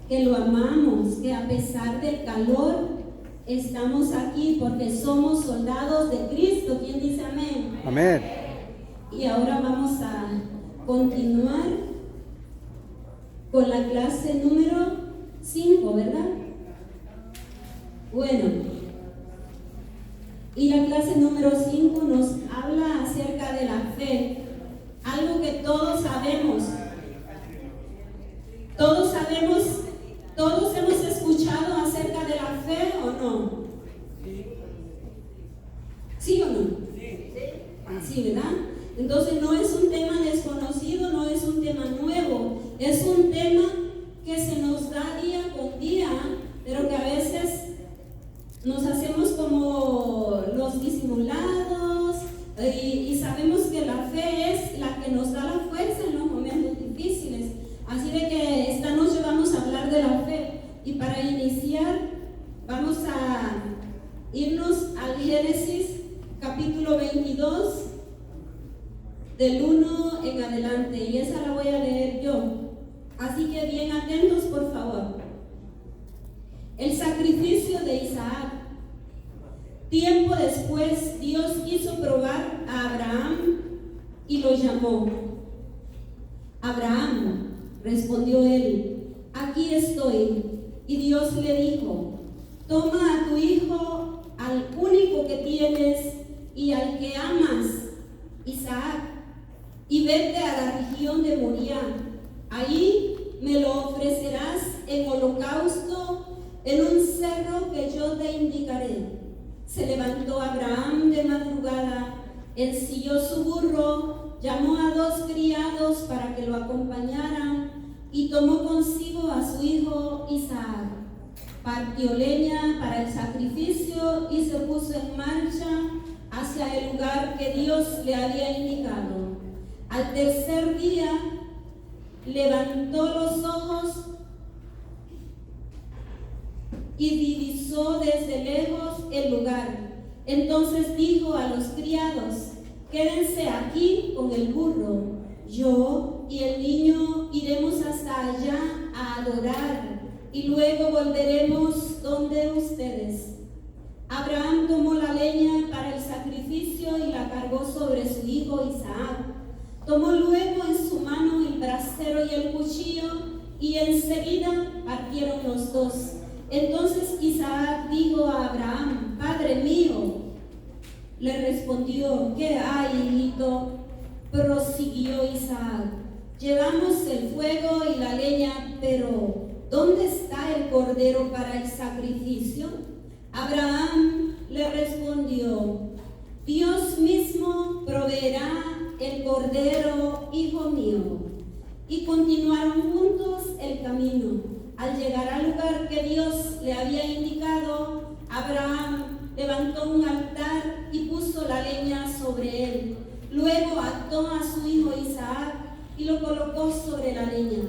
que lo amamos, que a pesar del calor estamos aquí porque somos soldados de Cristo. ¿Quién dice amén? Amén. Y ahora vamos a continuar con la clase número 5, ¿verdad? Bueno, y la clase número 5 nos habla acerca de la fe, algo que todos sabemos. Todos hemos escuchado acerca de la fe, ¿o no? ¿Sí o no? Sí, ¿verdad? Entonces no es un tema desconocido, no es un tema nuevo, es un tema que se nos da día con día, pero que a veces nos hacemos como los disimulados y sabemos que la fe es la que nos da la fuerza en los momentos difíciles. Así de que esta noche vamos a hablar de la fe, y para iniciar vamos a irnos al Génesis capítulo 22 del 1 en adelante, y esa la voy a leer yo, así que bien atentos por favor. El sacrificio de Isaac. Tiempo después Dios quiso probar a Abraham y lo llamó. Abraham, respondió él, aquí estoy. Y Dios le dijo, toma a tu hijo, al único que tienes y al que amas, Isaac, y vete a la región de Moriah. Ahí me lo ofrecerás en holocausto en un cerro que yo te indicaré. Se levantó Abraham de madrugada, ensilló su burro, llamó a 2 criados para que lo acompañaran y tomó consigo a su hijo Isaac. Partió leña para el sacrificio y se puso en marcha hacia el lugar que Dios le había indicado. Al tercer día levantó los ojos y divisó desde lejos el lugar. Entonces dijo a los criados, quédense aquí con el burro. Yo y el niño iremos hasta allá a adorar y luego volveremos donde ustedes. Abraham tomó la leña para el sacrificio y la cargó sobre su hijo Isaac. Tomó luego en su mano el brasero y el cuchillo y enseguida partieron los dos. Entonces Isaac dijo a Abraham, Padre mío. Le respondió, ¿qué hay, hijito? Prosiguió Isaac, llevamos el fuego y la leña, pero ¿dónde está el cordero para el sacrificio? Abraham le respondió, Dios mismo proveerá el cordero, hijo mío. Y continuaron juntos el camino. Al llegar al lugar que Dios le había indicado, Abraham levantó un altar y puso la leña sobre él. Luego ató a su hijo Isaac y lo colocó sobre la leña.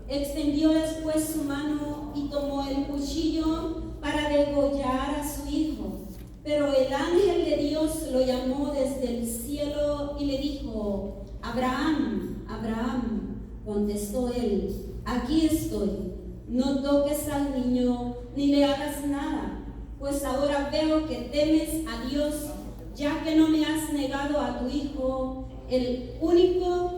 Extendió después su mano y tomó el cuchillo para degollar a su hijo. Pero el ángel de Dios lo llamó desde el cielo y le dijo, Abraham, Abraham. Contestó él, aquí estoy. No toques al niño ni le hagas nada, pues ahora veo que temes a Dios, ya que no me has negado a tu hijo, el único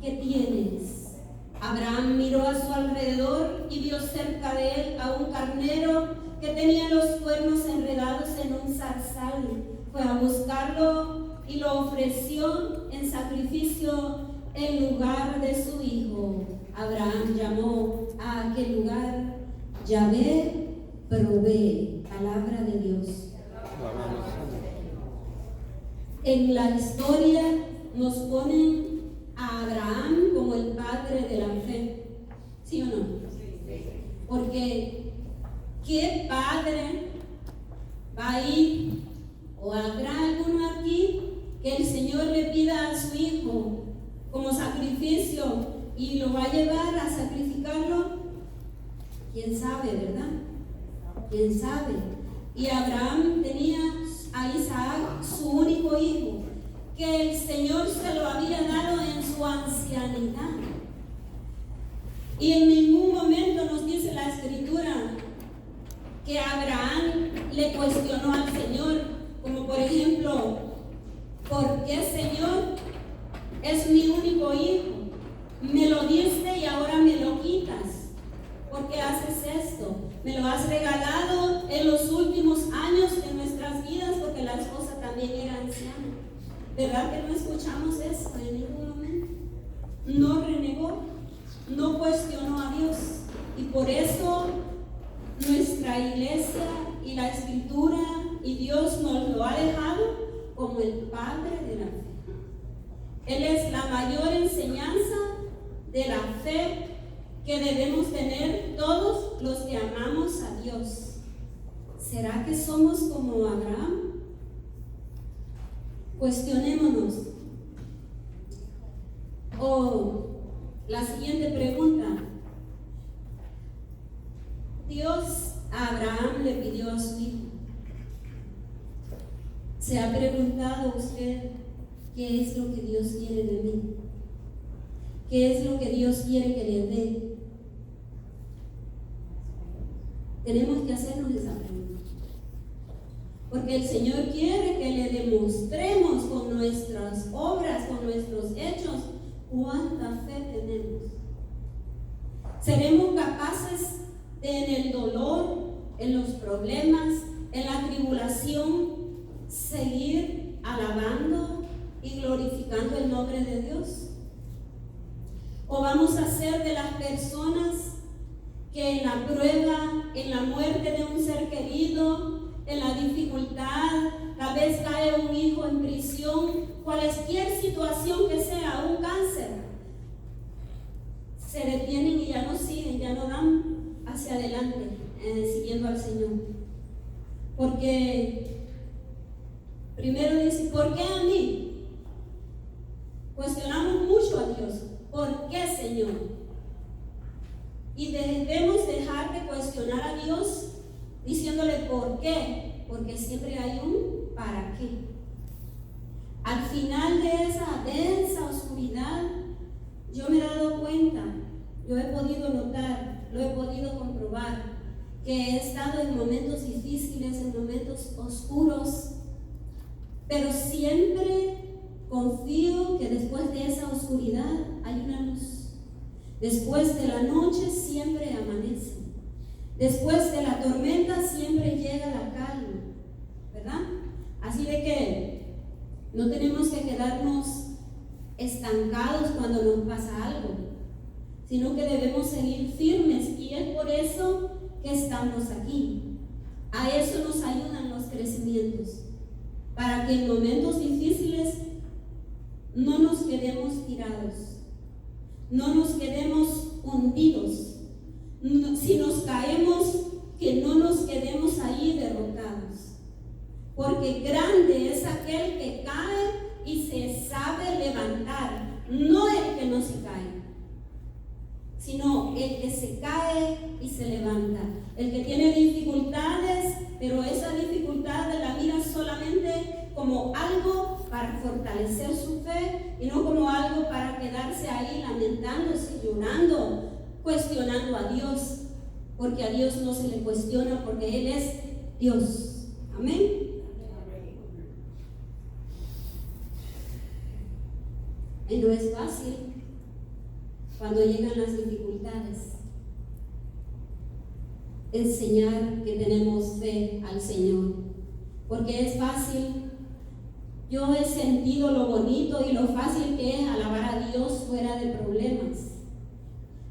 que tienes. Abraham miró a su alrededor y vio cerca de él a un carnero que tenía los cuernos enredados en un zarzal. Fue a buscarlo y lo ofreció en sacrificio en lugar de su hijo. Abraham llamó a aquel lugar Yahvé provee. Palabra de Dios. En la historia nos ponen a Abraham como el padre de la fe, ¿sí o no? Porque ¿qué padre va a ir, o habrá alguno aquí que el Señor le pida a su hijo como sacrificio y lo va a llevar a sacrificarlo? ¿Quién sabe, verdad? ¿Quién sabe? Y Abraham tenía a Isaac, su único hijo, que el Señor se lo había dado en su ancianidad. Y en ningún momento nos dice la Escritura ¿por qué haces esto? Me lo has regalado en los últimos años de nuestras vidas, porque la esposa también era anciana. ¿Verdad que no escuchamos eso en ningún momento? No renegó, no cuestionó a Dios. Y por eso nuestra iglesia y la Escritura y Dios nos lo ha dejado como el Padre de la fe. Él es la mayor enseñanza de la fe que debemos tener todos los que amamos a Dios. ¿Será que somos como Abraham? Cuestionémonos. O la siguiente pregunta. Dios a Abraham le pidió a su hijo. ¿Se ha preguntado usted qué es lo que Dios quiere de mí? ¿Qué es lo que Dios quiere que le dé? Tenemos que hacernos esa pregunta. Porque el Señor quiere que le demostremos con nuestras obras, con nuestros hechos, cuánta fe tenemos. Seremos capaces de, en el dolor, en los problemas, en la tribulación, seguir alabando y glorificando el nombre de Dios. ¿O vamos a ser de las personas que en la prueba, en la muerte de un ser querido, en la dificultad, tal vez cae un hijo en prisión, cualquier situación que sea, un cáncer, se detienen y ya no siguen, ya no dan hacia adelante, siguiendo al Señor? Porque primero dice, ¿por qué a mí? Cuestionamos mucho a Dios. ¿Por qué, Señor? Y debemos dejar de cuestionar a Dios diciéndole ¿por qué? Porque siempre hay un ¿para qué? Al final de esa densa oscuridad, yo me he dado cuenta, yo he podido notar, lo he podido comprobar, que he estado en momentos difíciles, en momentos oscuros, pero siempre confío que después de esa oscuridad hay una luz. Después de la noche siempre amanece. Después de la tormenta siempre llega la calma, ¿verdad? Así de que no tenemos que quedarnos estancados cuando nos pasa algo, sino que debemos seguir firmes, y es por eso que estamos aquí. A eso nos ayudan los crecimientos, para que en momentos difíciles no nos quedemos tirados, no nos quedemos hundidos. Si nos caemos, que no nos quedemos ahí derrotados, porque grande es aquel que cae y se sabe levantar, no el que no se cae, sino el que se cae y se levanta, el que tiene dificultades, pero esa dificultad la mira solamente como algo para fortalecer su fe y no como algo para quedarse ahí lamentándose, llorando, cuestionando a Dios, porque a Dios no se le cuestiona, porque Él es Dios. Amén. Y no es fácil cuando llegan las dificultades enseñar que tenemos fe al Señor, porque es fácil. Yo he sentido lo bonito y lo fácil que es alabar a Dios fuera de problemas,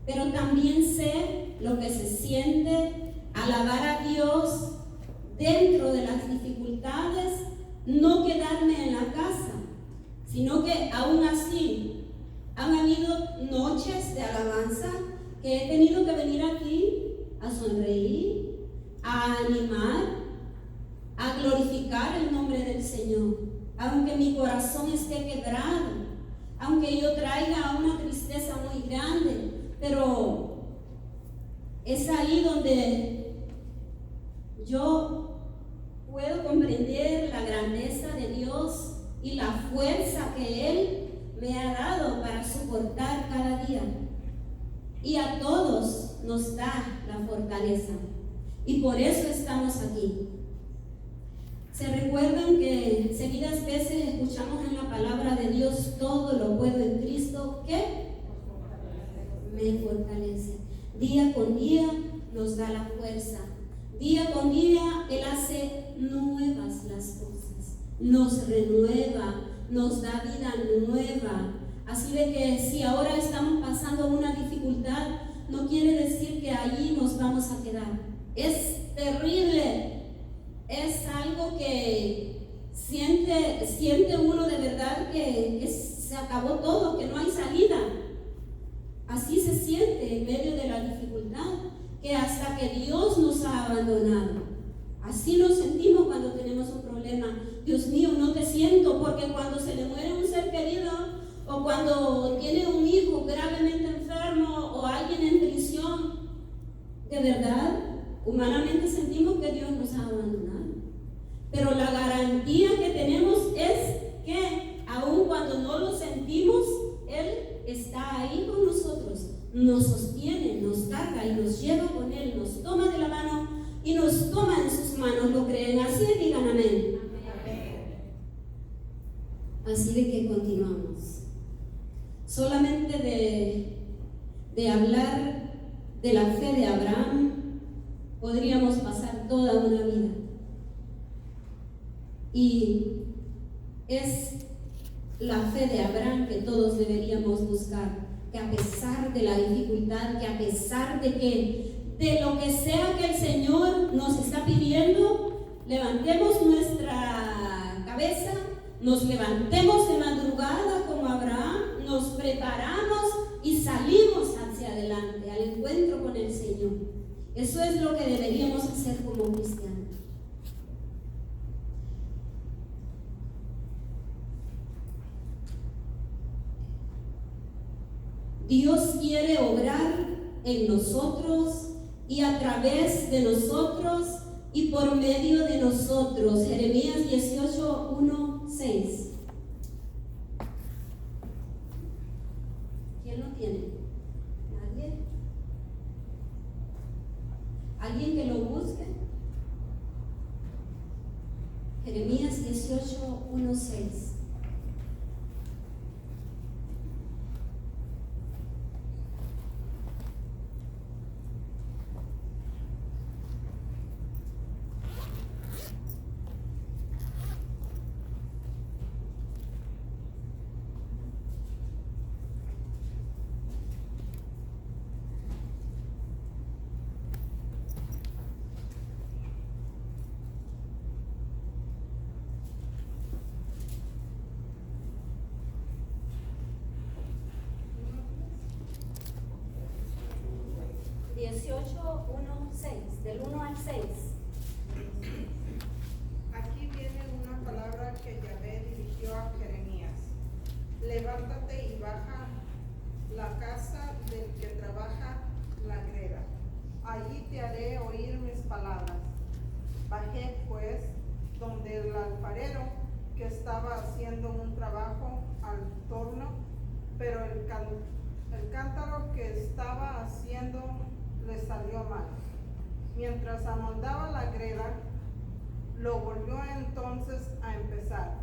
pero también sé lo que se siente alabar a Dios dentro de las dificultades, no quedarme en la casa, sino que aún así han habido noches de alabanza que he tenido que venir aquí a sonreír, a animar, a glorificar el nombre del Señor, aunque mi corazón esté quebrado, aunque yo traiga una tristeza muy grande, pero es ahí donde yo puedo comprender la grandeza de Dios y la fuerza que Él me ha dado para soportar cada día. Y a todos nos da la fortaleza, y por eso estamos aquí. ¿Se recuerdan que seguidas veces escuchamos en la palabra de Dios, todo lo puedo en Cristo que me fortalece? Día con día nos da la fuerza. Día con día Él hace nuevas las cosas, nos renueva, nos da vida nueva. Así de que si ahora estamos pasando una dificultad, no quiere decir que allí nos vamos a quedar. Es terrible, es algo que siente uno de verdad que se acabó todo, que no hay salida. Así se siente en medio de la dificultad, que hasta que Dios nos ha abandonado. Así nos sentimos cuando tenemos un problema. Dios mío, no te siento, porque cuando se le muere un ser querido, o cuando tiene un hijo gravemente enfermo, o alguien en prisión, de verdad, humanamente sentimos que Dios nos ha abandonado. Pero la garantía que tenemos es que, aun cuando no lo sentimos, Él está ahí con nosotros, nos sostiene, nos carga y nos lleva con Él, nos toma de la mano y nos toma en sus manos. ¿Lo creen así? Digan amén. Amén. Así de que continuamos. Solamente de hablar de la fe de Abraham podríamos pasar toda una vida. Y es la fe de Abraham que todos deberíamos buscar, que a pesar de la dificultad, que a pesar de lo que sea que el Señor nos está pidiendo, levantemos nuestra cabeza, nos levantemos de madrugada como Abraham, nos preparamos y salimos hacia adelante, al encuentro con el Señor. Eso es lo que deberíamos hacer como cristianos. Dios quiere obrar en nosotros y a través de nosotros y por medio de nosotros. Jeremías 18, 1, 6. ¿Quién lo tiene? ¿Nadie? ¿Alguien que lo busque? Jeremías 18, 1, 6. Del 1 al 6. Aquí viene una palabra que Yahvé dirigió a Jeremías. Levántate y baja la casa del que trabaja la greda. Allí te haré oír mis palabras. Bajé pues donde el alfarero que estaba haciendo un trabajo al torno, pero el cántaro que estaba haciendo le salió mal. Mientras amoldaba la greda, lo volvió entonces a empezar,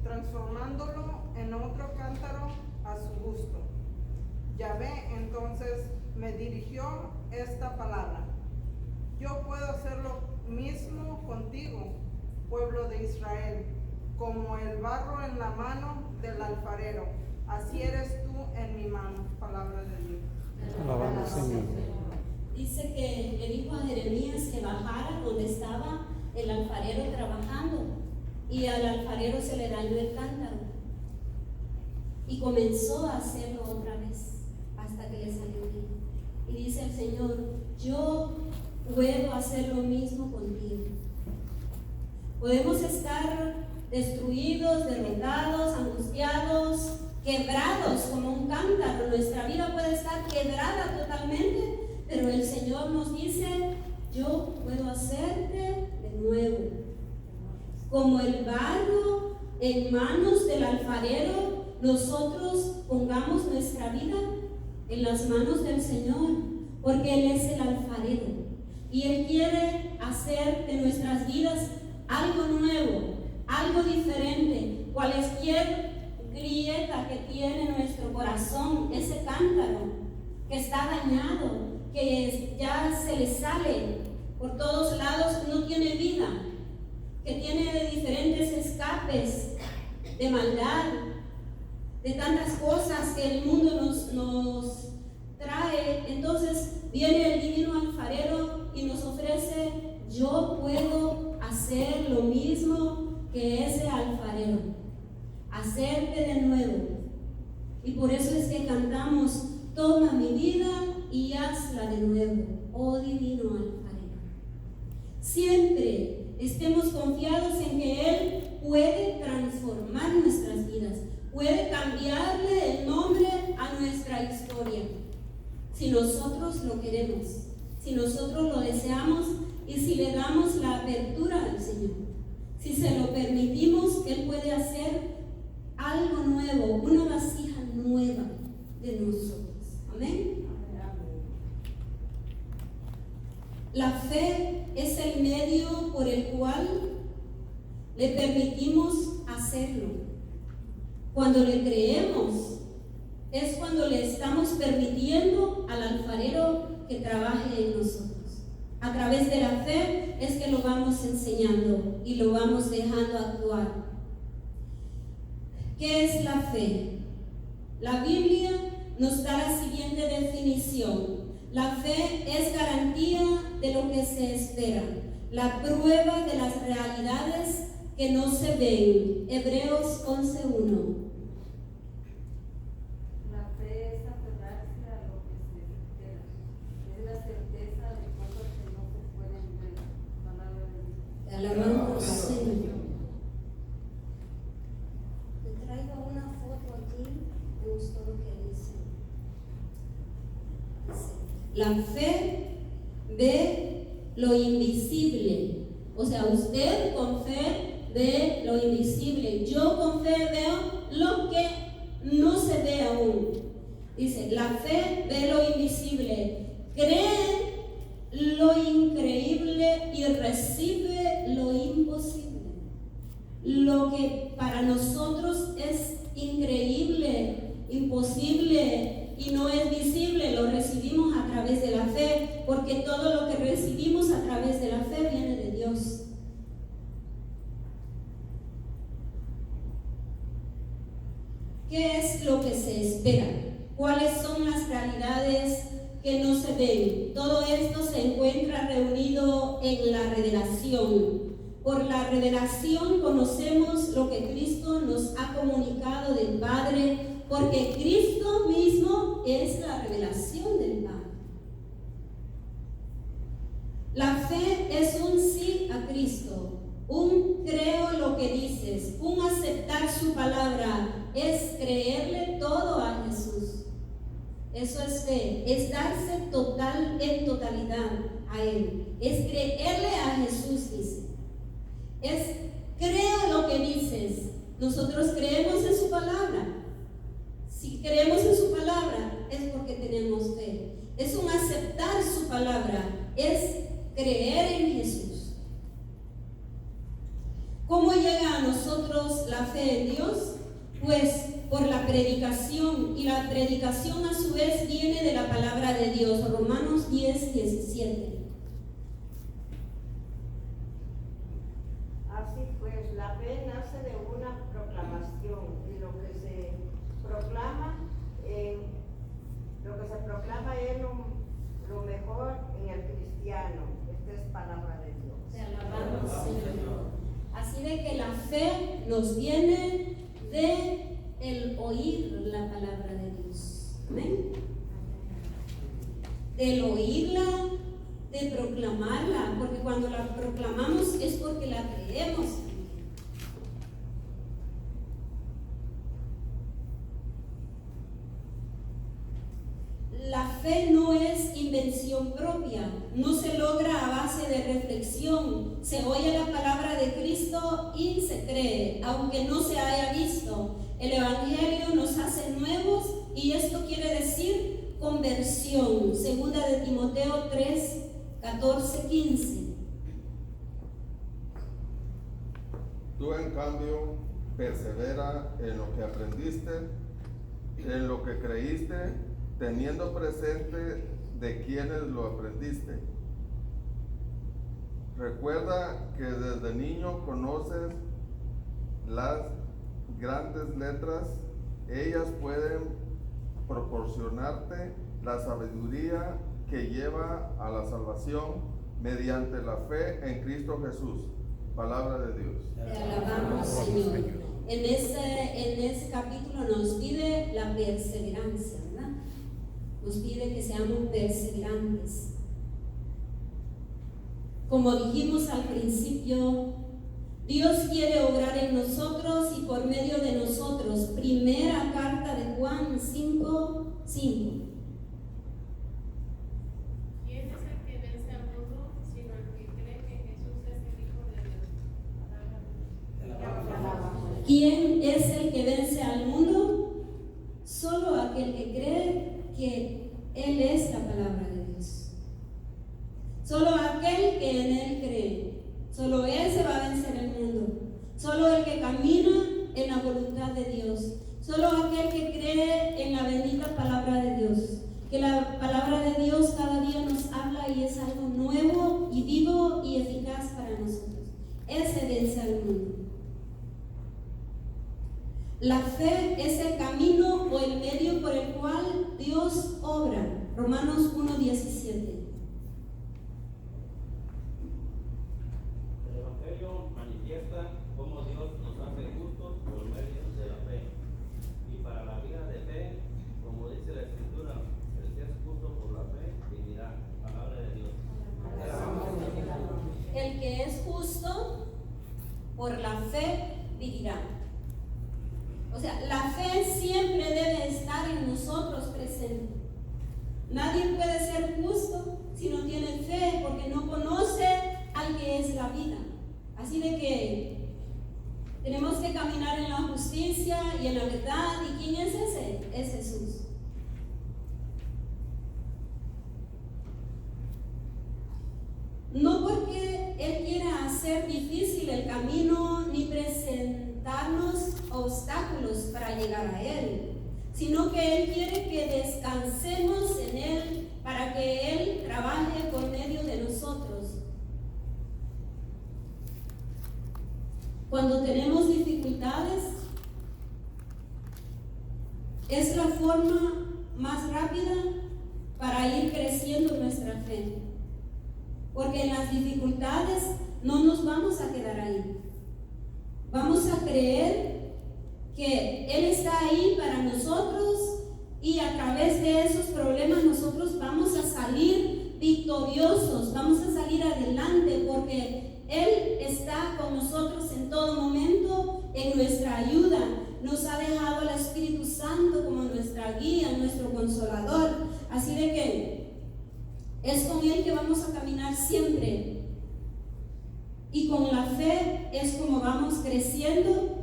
transformándolo en otro cántaro a su gusto. Yahvé entonces me dirigió esta palabra: yo puedo hacer lo mismo contigo, pueblo de Israel, como el barro en la mano del alfarero, así eres tú en mi mano. Palabra de Dios. Alabado Señor. Dice que le dijo a Jeremías que bajara donde estaba el alfarero trabajando, y al alfarero se le dañó el cántaro y comenzó a hacerlo otra vez hasta que le salió bien. Y dice el Señor: yo puedo hacer lo mismo contigo. Podemos estar destruidos, derrotados, angustiados, quebrados como un cántaro. Nuestra vida puede estar quebrada totalmente, pero el Señor nos dice: yo puedo hacerte de nuevo. Como el barro en manos del alfarero, nosotros pongamos nuestra vida en las manos del Señor, porque Él es el alfarero y Él quiere hacer de nuestras vidas algo nuevo, algo diferente. Cualquier grieta que tiene nuestro corazón, ese cántaro que está dañado, que ya se le sale por todos lados, no tiene vida, que tiene diferentes escapes de maldad, de tantas cosas que el mundo nos trae. Entonces viene el divino alfarero y nos ofrece: yo puedo hacer lo mismo que ese alfarero, hacerte de nuevo. Y por eso es que cantamos: toma mi vida y hazla de nuevo, oh divino alfarero. Siempre estemos confiados en que Él puede transformar nuestras vidas, puede cambiarle el nombre a nuestra historia, si nosotros lo queremos, si nosotros lo deseamos y si le damos la apertura al Señor. Si se lo permitimos, Él puede hacer algo nuevo, una vasija nueva de nosotros. Amén. La fe es el medio por el cual le permitimos hacerlo. Cuando le creemos, es cuando le estamos permitiendo al alfarero que trabaje en nosotros. A través de la fe es que lo vamos enseñando y lo vamos dejando actuar. ¿Qué es la fe? La Biblia nos da la siguiente definición: la fe es garantía de lo que se espera, la prueba de las realidades que no se ven. Hebreos 11:1. La fe es aferrarse a lo que se espera, es la certeza de cosas que no se pueden ver. Palabra de Dios. Te alabamos, Señor. Te traigo una foto aquí, me gustó lo que dice. La fe ve lo invisible. O sea, usted con fe ve lo invisible. Yo con fe veo lo que no se ve aún. Dice, la fe ve lo invisible, cree lo increíble y recibe lo imposible. Lo que para nosotros es increíble, imposible y no es visible, lo recibimos a través de la fe, porque todo lo que recibimos a través de la fe viene de Dios. ¿Qué es lo que se espera? ¿Cuáles son las realidades que no se ven? Todo esto se encuentra reunido en la revelación. Por la revelación conocemos lo que Cristo nos ha comunicado del Padre, porque Cristo mismo es la revelación del Padre. La fe es un sí a Cristo, un creo lo que dices, un aceptar su palabra, es creerle todo a Jesús. Eso es fe, es darse en totalidad a Él, es creerle a Jesús, dice. Es creo lo que dices. Nosotros creemos en su palabra. Si creemos en su palabra es porque tenemos fe. Es un aceptar su palabra, es creer en Jesús. ¿Cómo llega a nosotros la fe en Dios? Pues por la predicación, y la predicación a su vez viene de la palabra de Dios. Romanos 10:17. Así pues, la fe nace de una proclamación, y lo que se proclama es lo mejor en el cristiano. Esta es palabra de Dios. Te alabamos, Señor. Así de que la fe nos viene de el oír la palabra de Dios. Amén. Del oírla, de proclamarla, porque cuando la proclamamos es porque la creemos. La fe no es invención propia, no se logra a base de reflexión. Se oye la palabra de Cristo y se cree, aunque no se haya visto. El Evangelio nos hace nuevos y esto quiere decir conversión. Segunda de Timoteo 3:14-15. Tú, en cambio, persevera en lo que aprendiste, en lo que creíste, teniendo presente de quienes lo aprendiste. Recuerda que desde niño conoces las grandes letras. Ellas pueden proporcionarte la sabiduría que lleva a la salvación mediante la fe en Cristo Jesús. Palabra de Dios. Te alabamos, Señor. En ese capítulo nos pide la perseverancia, ¿verdad? Nos pide que seamos perseverantes. Como dijimos al principio, Dios quiere obrar en nosotros y por medio de nosotros. Primera carta de Juan 5:5. ¿Quién es el que vence al mundo, sino el que cree que Jesús es el Hijo de Dios? ¿Quién es el que vence al mundo? Solo aquel que cree que Él es la palabra de Dios. Solo aquel que en Él cree. Solo Él se va a vencer el mundo. Solo el que camina en la voluntad de Dios. Solo aquel que cree en la bendita palabra de Dios. Que la palabra de Dios cada día nos habla y es algo nuevo y vivo y eficaz para nosotros. Ese vence al mundo. La fe es el camino o el medio por el cual Dios obra. Romanos 1:17. El Evangelio manifiesta cómo Dios nos hace justos por medio de la fe. Y para la vida de fe, como dice la Escritura, el que es justo por la fe vivirá. Palabra de Dios. El que es justo por la fe vivirá. O sea, la fe siempre debe estar en nosotros presente. Nadie puede ser justo si no tiene fe, porque no conoce al que es la vida. Así de que tenemos que caminar en la justicia y en la verdad. ¿Y quién es ese? Es Jesús. No porque Él quiera hacer difícil el camino ni presentarnos obstáculos para llegar a Él, sino que Él quiere que descansemos en Él para que Él trabaje por medio de nosotros. Cuando tenemos dificultades, es la forma más rápida para ir creciendo nuestra fe. Porque en las dificultades no nos vamos a quedar ahí. Vamos a creer que Él está ahí para nosotros y a través de esos problemas nosotros vamos a salir victoriosos, vamos a salir adelante porque Él está con nosotros en todo momento, en nuestra ayuda. Nos ha dejado al Espíritu Santo como nuestra guía, nuestro consolador. Así de que es con Él que vamos a caminar siempre. Y con la fe es como vamos creciendo.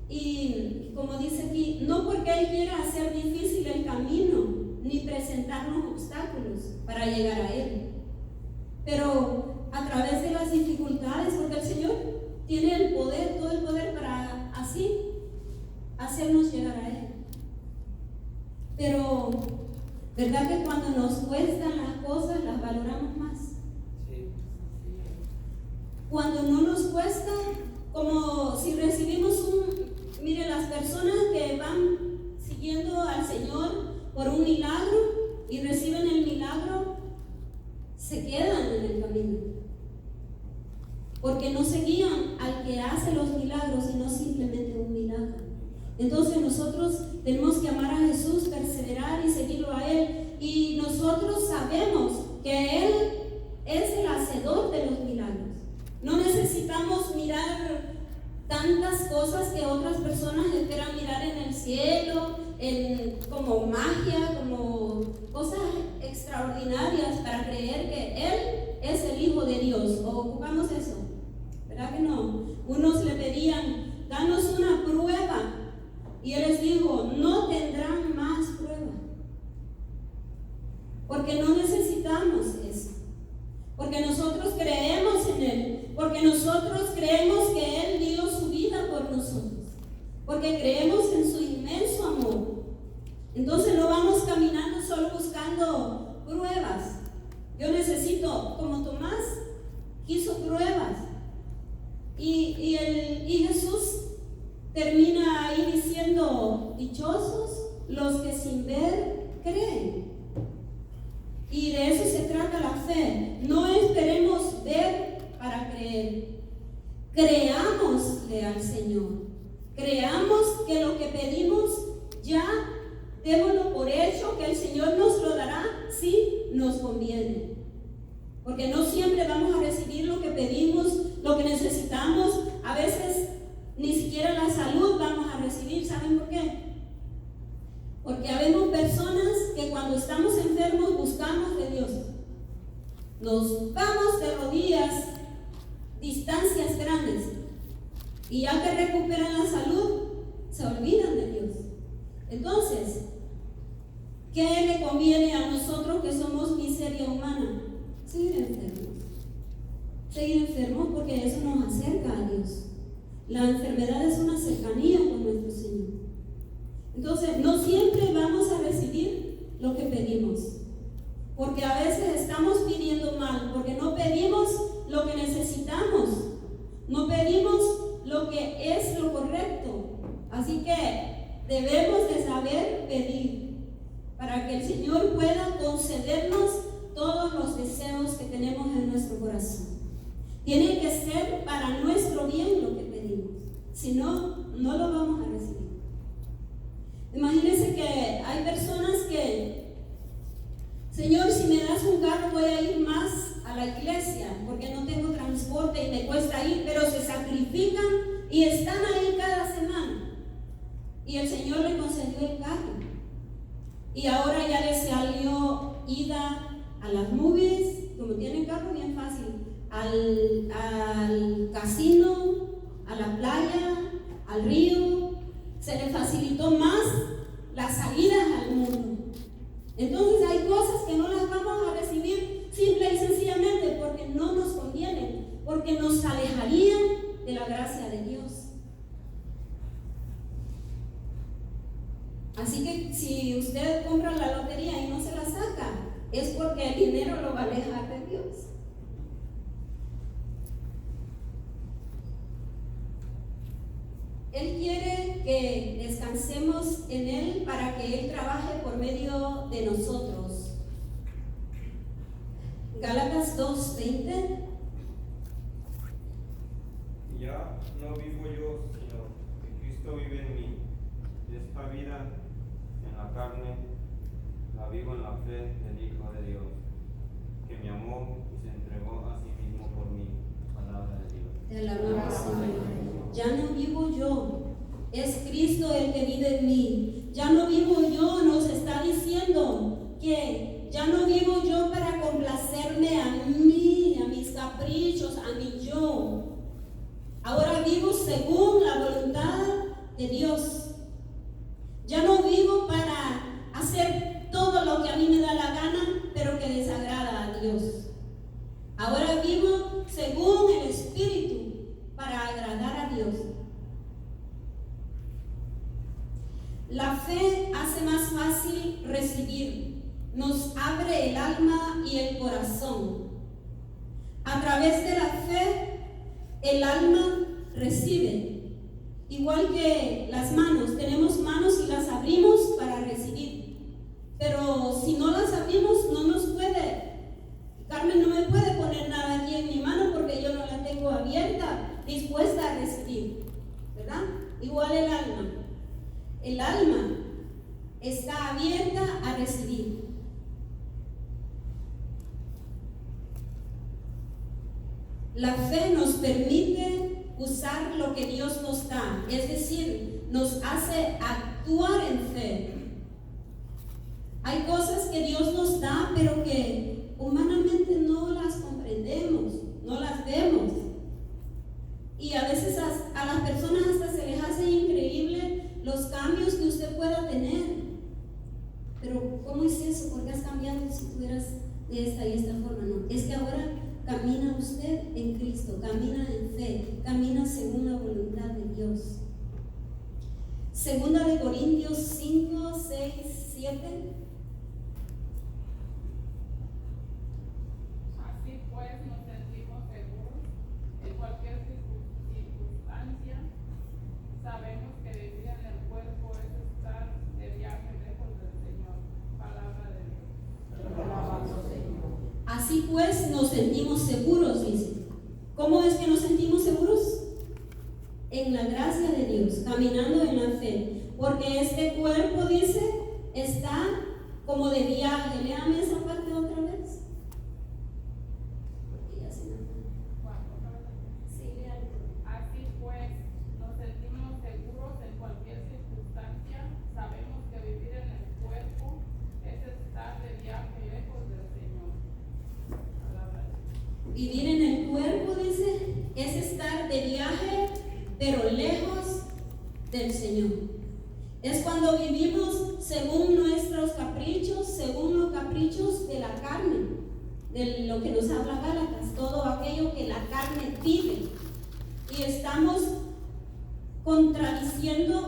Y como dice aquí, no porque Él quiera hacer difícil el camino, ni presentarnos obstáculos para llegar a Él. Pero a través de las dificultades, porque el Señor tiene el poder, todo el poder para así hacernos llegar a Él. Pero ¿verdad que cuando nos cuestan las cosas las valoramos más? Sí. Cuando no nos cuesta, como si recibimos mire, las personas que van siguiendo al Señor por un milagro y reciben el milagro, se quedan en el camino. Porque no seguían al que hace los milagros, sino simplemente un milagro. Entonces nosotros tenemos que amar a Jesús, perseverar y seguirlo a Él. Y nosotros sabemos que Él es el hacedor de los milagros. No necesitamos mirar tantas cosas que otras personas esperan mirar en el cielo, como magia, como cosas extraordinarias para creer que Él es el Hijo de Dios. ¿O ocupamos eso? ¿Verdad que no? Unos le pedían, danos una prueba. Y Él les dijo, no tendrán más prueba. Porque no necesitamos eso. Porque nosotros creemos en Él. Porque nosotros creemos que Él dio su vida por nosotros. Porque creemos en su inmenso amor. Entonces no vamos caminando solo buscando pruebas. Yo necesito, como Tomás, quiso pruebas. Y Jesús termina ahí diciendo, dichosos los que sin ver creen. Y de eso se trata la fe. No esperemos ver para creer. Creámosle al Señor. Creamos que lo que pedimos ya démoslo por hecho, que el Señor nos lo dará si nos conviene. Porque no siempre vamos a recibir lo que pedimos, lo que necesitamos. A veces ni siquiera la salud vamos a recibir. ¿Saben por qué? Porque habemos personas que cuando estamos enfermos buscamos de Dios. Nos vamos de rodillas distancias grandes y ya que recuperan la salud, se olvidan de Dios. Entonces, ¿qué le conviene a nosotros que somos miseria humana? Seguir enfermos. Seguir enfermos porque eso nos acerca a Dios. La enfermedad es una cercanía con nuestro Señor. Entonces, no siempre vamos a recibir lo que pedimos. Porque a veces estamos pidiendo mal, porque no pedimos lo que necesitamos. No pedimos lo que es lo correcto. Así que debemos de saber pedir para que el Señor pueda concedernos todos los deseos que tenemos en nuestro corazón. Tiene que ser para nuestro bien lo que pedimos. Si no, no lo vamos a recibir. Imagínense que hay personas que, Señor, si me das un carro voy a ir más a la iglesia porque no tengo transporte y me cuesta ir, pero se sacrifican y están ahí cada semana. Y el Señor le concedió el carro. Y ahora ya le salió ida a las movies, como tienen carro bien fácil, al casino, a la playa, al río. Se le facilitó más las salidas al mundo. Entonces hay cosas que no las vamos a recibir simple y sencillamente porque no nos convienen, porque nos alejarían de la gracia de Dios. Así que si usted compra la lotería y no se la saca, es porque el dinero lo va a alejar de Dios. Él quiere que descansemos en Él para que Él trabaje por medio de nosotros. Gálatas 2:20. Ya no vivo yo, sino que Cristo vive en mí. Y esta vida en la carne la vivo en la fe del Hijo de Dios, que me amó y se entregó a sí mismo por mí. Palabra de Dios. Te alabamos, Señor. Ya no vivo yo, es Cristo el que vive en mí. Ya no vivo yo, nos está diciendo que ya no vivo yo para complacerme a mí, a mis caprichos, a mi yo. Ahora vivo según la voluntad de Dios. Ya no vivo para hacer todo lo que a mí me da la gana, pero que desagrada a Dios. Ahora vivo según el Espíritu para agradar a Dios. La fe hace más fácil recibir, nos abre el alma y el corazón. A través de la fe, el alma recibe. Igual que las manos, tenemos manos y las abrimos para recibir. Pero si no las abrimos, no nos puede. Carmen no me puede poner nada aquí en mi mano porque yo no la tengo abierta, dispuesta a recibir, ¿verdad? Igual el alma. El alma está abierta a recibir. La fe nos permite usar lo que Dios nos da, es decir, nos hace actuar en fe. Hay cosas que Dios nos da, pero que humanamente no las comprendemos, no las vemos. Y a veces a las personas hasta se les hace increíble los cambios que usted pueda tener. Pero ¿cómo es eso? ¿Por qué has cambiado si tú eras de esta y esta forma? No, es que ahora camina usted en Cristo, camina en fe, camina según la voluntad de Dios. Segunda de Corintios 5, 6, 7. Así pues nos sentimos seguros, dice. ¿Cómo es que nos sentimos seguros? En la gracia de Dios, caminando en la fe. Porque este cuerpo, dice, está como de viaje. Léame esa parte otra vez. Porque ya se me fue. Sí, léalo. Así pues, nos sentimos seguros en cualquier circunstancia. Sabemos que vivir en el cuerpo es estar de viaje lejos del Señor. Vivir en el cuerpo, dice, es estar de viaje, pero lejos del Señor. Es cuando vivimos según nuestros caprichos, según los caprichos de la carne, de lo que nos habla Gálatas, todo aquello que la carne pide. Y estamos contrahaciendo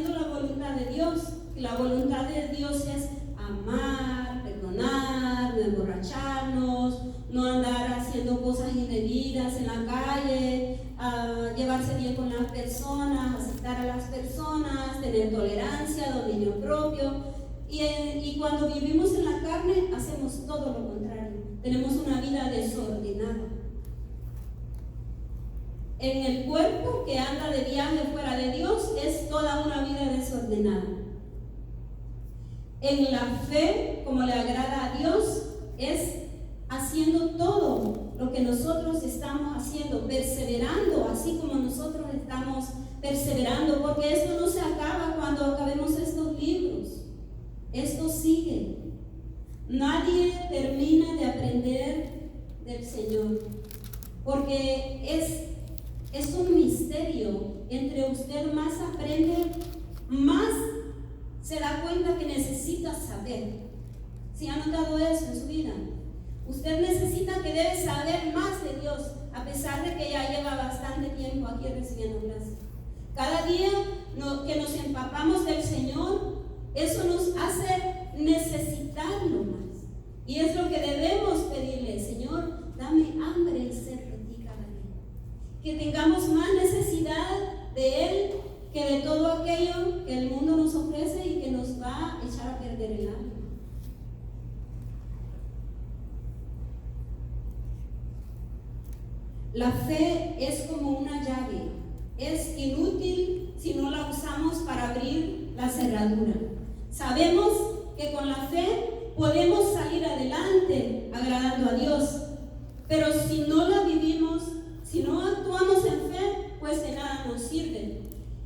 la voluntad de Dios. Y la voluntad de Dios es amar, perdonar, no emborracharnos, no andar haciendo cosas indebidas en la calle, llevarse bien con las personas, aceptar a las personas, tener tolerancia, dominio propio. Y cuando vivimos en la carne, hacemos todo lo contrario. Tenemos una vida desordenada. En el cuerpo que anda de viaje fuera de Dios es toda una vida desordenada. En la fe, como le agrada a Dios, es haciendo todo lo que nosotros estamos haciendo, perseverando, así como nosotros estamos perseverando, porque esto no se acaba cuando acabemos estos libros. Esto sigue. Nadie termina de aprender del Señor, porque es un misterio. Entre usted más aprende, más se da cuenta que necesita saber. ¿Sí ha notado eso en su vida? Usted necesita que debe saber más de Dios, a pesar de que ya lleva bastante tiempo aquí recibiendo clases. Cada día que nos empapamos del Señor, eso nos hace necesitarlo más. Y es lo que debemos pedirle: Señor, dame hambre y sed de ti cada día. Que tengamos más necesidad de Él que de todo aquello que el mundo nos ofrece y que nos va a echar a perder el alma. La fe es como una llave. Es inútil si no la usamos para abrir la cerradura. Sabemos que con la fe podemos salir adelante agradando a Dios, pero si no la vivimos, si no actuamos en fe, pues de nada nos sirve.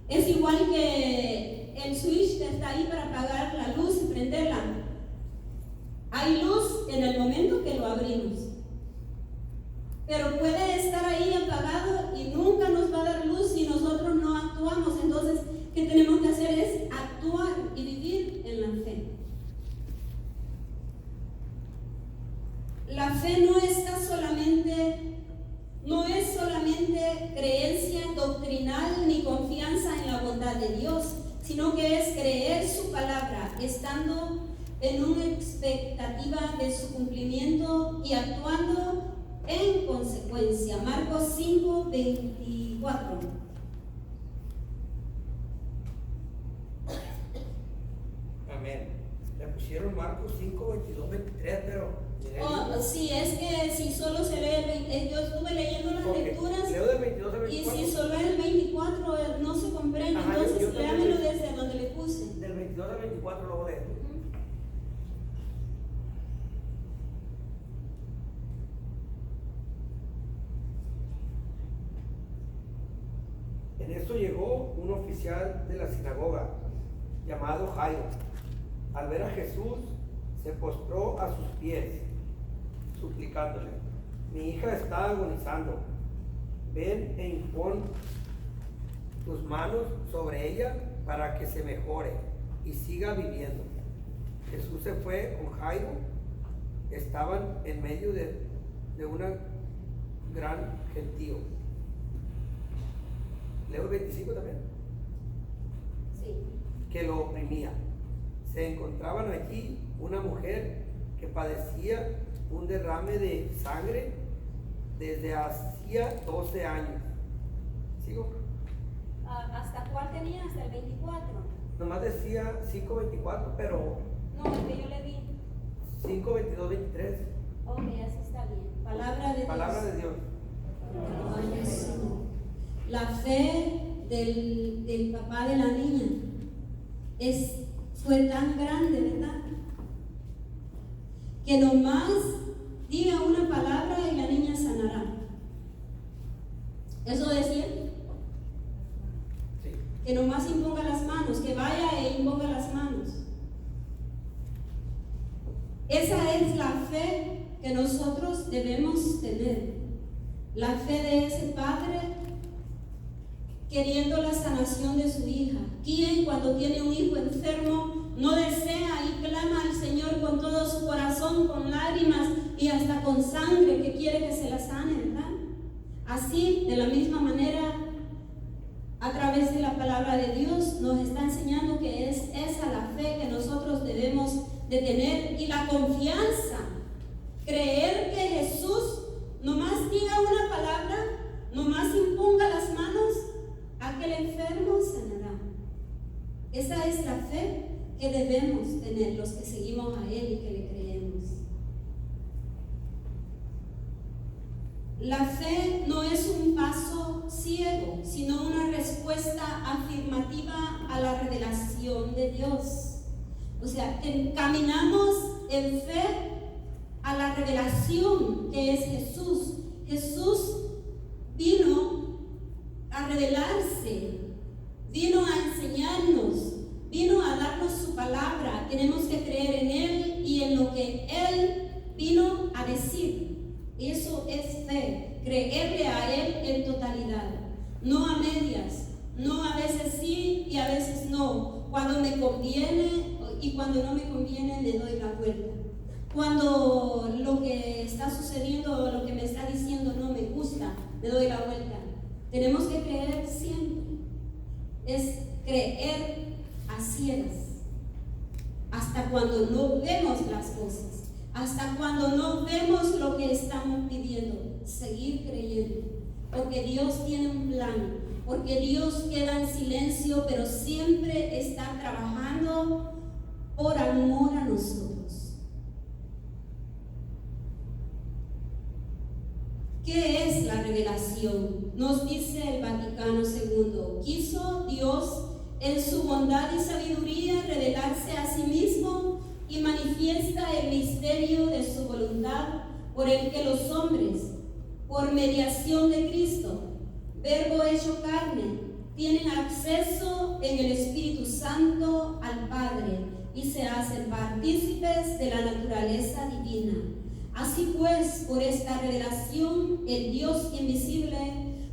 Es igual que el switch que está ahí para apagar la luz y prenderla. Hay luz en el momento que lo abrimos, pero puede estar ahí apagado y nunca nos va a dar luz si nosotros no actuamos. Entonces, ¿qué tenemos que hacer? Es actuar y vivir en la fe. La fe no es solamente creencia doctrinal ni confianza en la bondad de Dios, sino que es creer su palabra, estando en una expectativa de su cumplimiento y actuando en consecuencia. Marcos 5:24. Amén. Le pusieron Marcos 5:22-23, pero Sí, es que si solo se lee yo estuve leyendo las lecturas, leo del 22 al 24. y si solo es el 24 no se comprende. Ajá, entonces yo léamelo desde donde le puse. Del 22 al 24 luego leo. En esto llegó un oficial de la sinagoga llamado Jairo. Al ver a Jesús, se postró a sus pies, suplicándole: mi hija está agonizando, ven e impon tus manos sobre ella para que se mejore y siga viviendo. Jesús se fue con Jairo. Estaban en medio de una gran gentío. Leo el 25 también. Sí. Que lo oprimía. Se encontraban allí una mujer que padecía un derrame de sangre desde hacía 12 años. ¿Sigo? ¿Hasta cuál tenía? Hasta el 24. Nomás decía 5:24, pero No, el que yo le di. 5:22-23. Ok, así está bien. Palabra de Dios. Palabra de Dios. Ay, Señor. La fe del papá de la niña fue tan grande, ¿verdad? Que nomás diga una palabra y la niña sanará. ¿Eso decía? Sí. Que nomás imponga las manos, que vaya e imponga las manos. Esa es la fe que nosotros debemos tener. La fe de ese padre queriendo la sanación de su hija. ¿Quién cuando tiene un hijo enfermo no desea y clama al Señor con todo su corazón, con lágrimas y hasta con sangre, que quiere que se la sane, ¿verdad? Así, de la misma manera, a través de la palabra de Dios nos está enseñando que es esa la fe que nosotros debemos de tener, y la confianza, creer que Jesús nomás diga una palabra, nomás imponga las manos, aquel enfermo sanará. Esa es la fe que debemos tener los que seguimos a Él y que le creemos. La fe no es un paso ciego, sino una respuesta afirmativa a la revelación de Dios. O sea, caminamos en fe a la revelación que es Jesús. Jesús vino a revelarse, vino a enseñarnos, vino a darnos su palabra. Tenemos que creer en Él y en lo que Él vino a decir. Eso es fe, creerle a Él en totalidad, no a medias, no a veces sí y a veces no. Cuando me conviene y cuando no me conviene le doy la vuelta. Cuando lo que está sucediendo, lo que me está diciendo no me gusta, le doy la vuelta. Tenemos que creer siempre. Es creer a ciegas. Hasta cuando no vemos las cosas, hasta cuando no vemos lo que estamos pidiendo, seguir creyendo. Porque Dios tiene un plan, porque Dios queda en silencio, pero siempre está trabajando por amor a nosotros. ¿Qué es la revelación? Nos dice el Vaticano II. Quiso Dios en su bondad y sabiduría revelarse a sí mismo y manifiesta el misterio de su voluntad, por el que los hombres, por mediación de Cristo, Verbo hecho carne, tienen acceso en el Espíritu Santo al Padre y se hacen partícipes de la naturaleza divina. Así pues, por esta revelación, el Dios invisible,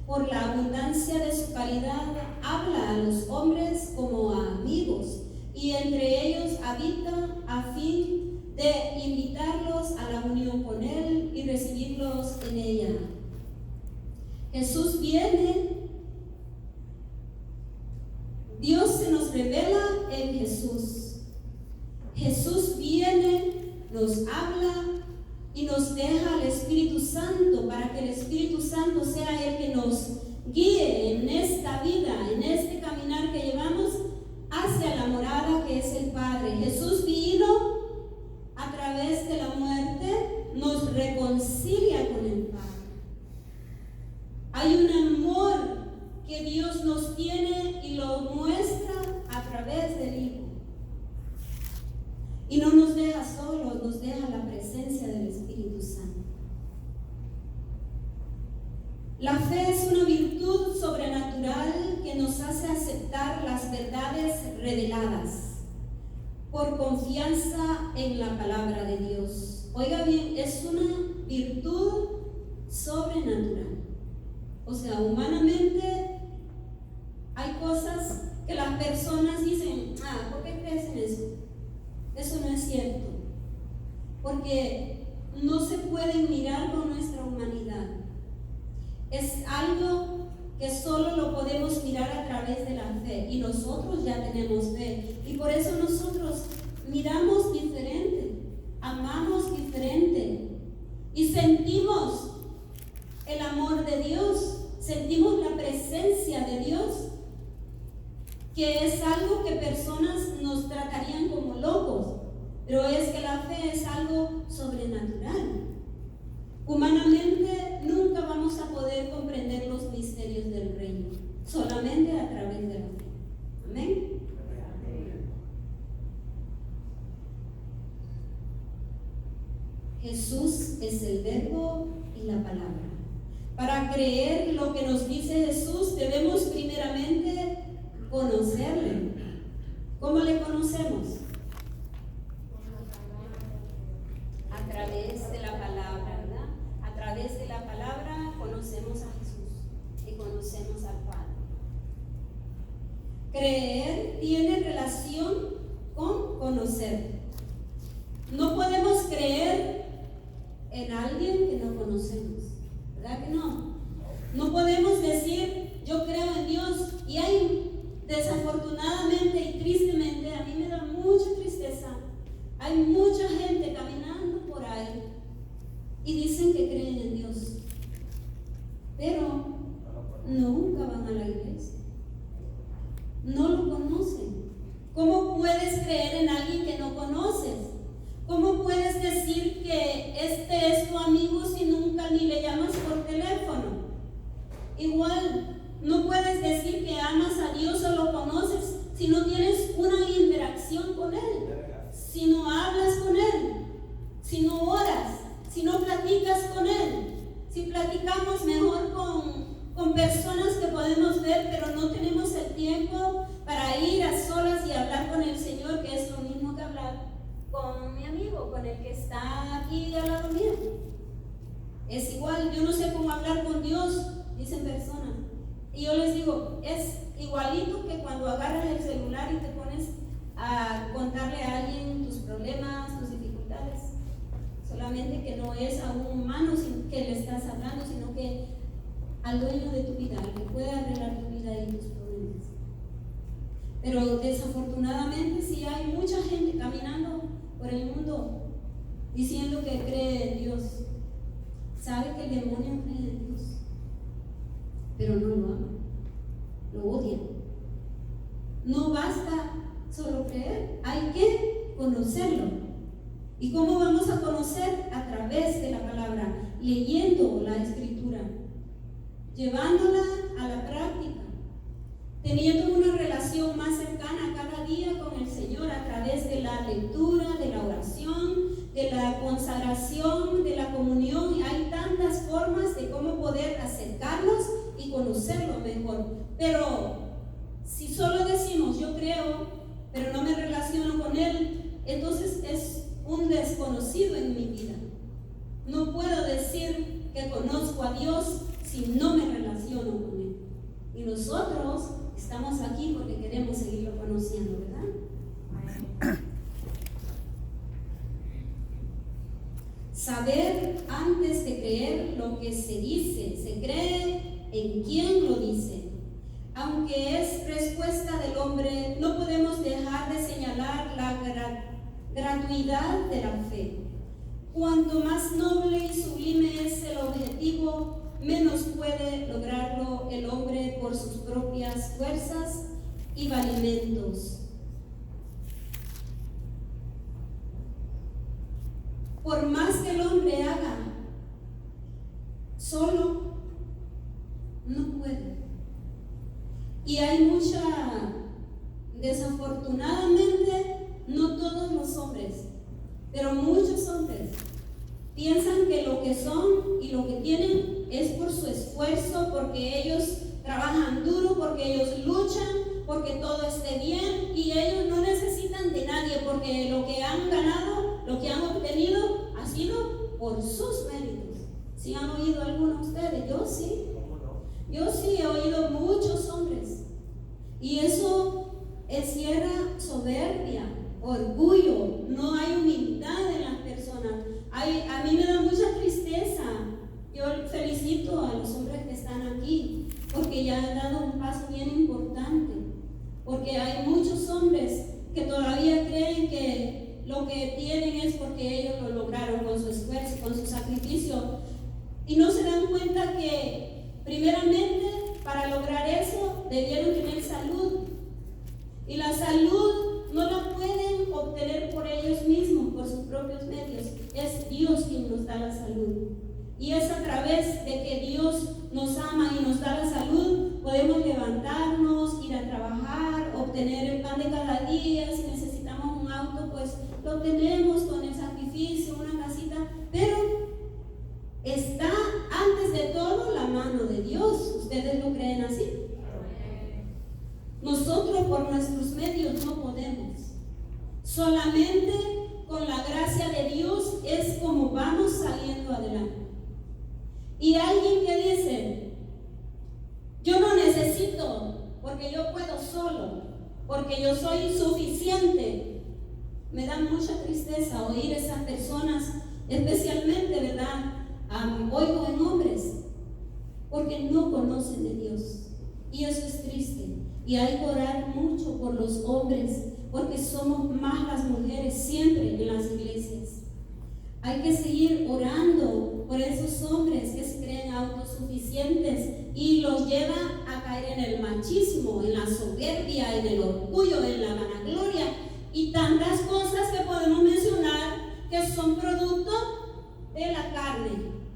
por la abundancia de su caridad, habla a los hombres como a amigos, y entre ellos habita a fin de invitarlos a la unión con Él y recibirlos en ella. Jesús viene, Dios se nos revela en Jesús. Jesús viene, nos habla y nos deja al Espíritu Santo para que el Espíritu Santo sea el que nos guíe en esta vida, en este caminar que llevamos hacia la morada que es el Padre. Jesús vino a través de la muerte, nos reconcilia con el Padre. Hay un amor que Dios nos tiene y lo muestra a través del Hijo. Y no nos deja solos, nos deja la presencia del Espíritu Santo. La fe es una virtud sobrenatural que nos hace aceptar las verdades reveladas por confianza en la palabra de Dios. Oiga bien, es una virtud sobrenatural. O sea, humanamente hay cosas que las personas dicen, ¿por qué crees en eso? Eso no es cierto. Porque no se puede mirar con nuestra humanidad. Es algo que solo lo podemos mirar a través de la fe. Y nosotros ya tenemos fe. Y por eso nosotros miramos diferente, amamos diferente. Y sentimos el amor de Dios, sentimos la presencia de Dios, que es algo que personas nos tratarían como locos, pero es que la fe es algo sobrenatural. Humanamente nunca vamos a poder comprender los misterios del reino, solamente a través de la fe. Amén. Jesús es el verbo y la palabra. Para creer lo que nos dice Jesús, debemos primeramente conocerle. ¿Cómo le conocemos? A través de la palabra, ¿verdad? A través de la palabra conocemos a Jesús y conocemos al Padre. Creer tiene relación con conocer. No podemos creer en alguien que no conocemos, ¿verdad que no? No podemos decir, yo creo en Dios, y hay, desafortunadamente y tristemente, a mí me da mucha tristeza, hay mucha gente caminando por ahí y dicen que creen en Dios, pero nunca van a la iglesia, no lo conocen. ¿Cómo puedes creer en alguien que no conoces? ¿Cómo puedes decir que este es tu amigo si nunca ni le llamas por teléfono? Igual, no puedes decir que amas a Dios o lo conoces si no tienes una interacción con Él, si no hablas con Él, si no oras, si no platicas con Él. Si platicamos mejor con personas que podemos ver, pero no tenemos el tiempo para ir a solas y hablar con el Señor, que es lo mismo que hablar con mi amigo, con el que está aquí al lado mío. Es igual, yo no sé cómo hablar con Dios, dicen personas. Y yo les digo, es igualito que cuando agarras el celular y te pones a contarle a alguien tus problemas, tus dificultades. Solamente que no es a un humano que le estás hablando, sino que al dueño de tu vida, al que puede arreglar tu vida y tus problemas. Pero desafortunadamente sí hay mucha gente caminando por el mundo diciendo que cree en Dios. Sabe que el demonio cree en Dios, pero no lo ama, lo odia. No basta solo creer, hay que conocerlo. ¿Y cómo vamos a conocer? A través de la palabra, leyendo la Escritura, llevándola a la práctica, teniendo una relación más cercana cada día con el Señor a través de la lectura, de la oración, de la consagración, de la comunión. Y hay tantas formas de cómo poder acercarnos y conocerlo mejor. Pero si solo decimos yo creo, pero no me relaciono con Él, entonces es un desconocido en mi vida. No puedo decir que conozco a Dios si no me relaciono con Él. Y nosotros estamos aquí porque queremos seguirlo conociendo, ¿verdad? Saber antes de creer lo que se dice. Se cree en quien lo dice. Aunque es respuesta del hombre, no podemos dejar de señalar la gratuidad de la fe. Cuanto más noble y sublime es el objetivo, menos puede lograrlo el hombre por sus propias fuerzas y valimentos. Por más que el hombre haga, solo no puede. Y hay desafortunadamente, no todos los hombres, pero muchos hombres piensan que lo que son y lo que tienen es por su esfuerzo, porque ellos trabajan duro, porque ellos luchan, porque todo esté bien, y ellos no necesitan de nadie, porque lo que han ganado, lo que han obtenido, ha sido por sus méritos. ¿Sí han oído algunos de ustedes? Yo sí. Yo sí he oído muchos hombres. Y eso encierra soberbia, orgullo, no hay humildad en las personas. A mí me da mucha tristeza. Yo felicito a los hombres que están aquí, porque ya han dado un paso bien importante. Porque hay muchos hombres que todavía creen que lo que tienen es porque ellos lo lograron con su esfuerzo, con su sacrificio. Y no se dan cuenta que, primeramente, para lograr eso, debieron tener salud. Y la salud no la pueden obtener por ellos mismos, por sus propios medios. Es Dios quien nos da la salud. Y es a través de que Dios nos ama y nos da la salud, podemos levantarnos, ir a trabajar, obtener el pan de cada día. Si necesitamos un auto, pues lo tenemos con el sacrificio, una casita, pero está antes de todo la mano de Dios. ¿Ustedes lo creen así? Nosotros por nuestros medios no podemos. Solamente con la gracia de Dios es como vamos saliendo adelante. Y alguien que dice, yo no necesito, porque yo puedo solo, porque yo soy suficiente. Me da mucha tristeza oír esas personas, especialmente, ¿verdad? Oigo en hombres, porque no conocen de Dios. Y eso es triste. Y hay que orar mucho por los hombres, porque somos más las mujeres siempre en las iglesias. Hay que seguir orando por esos hombres que se creen autosuficientes y los lleva a caer en el machismo, en la soberbia, en el orgullo, en la vanagloria y tantas cosas que podemos mencionar que son producto de la carne.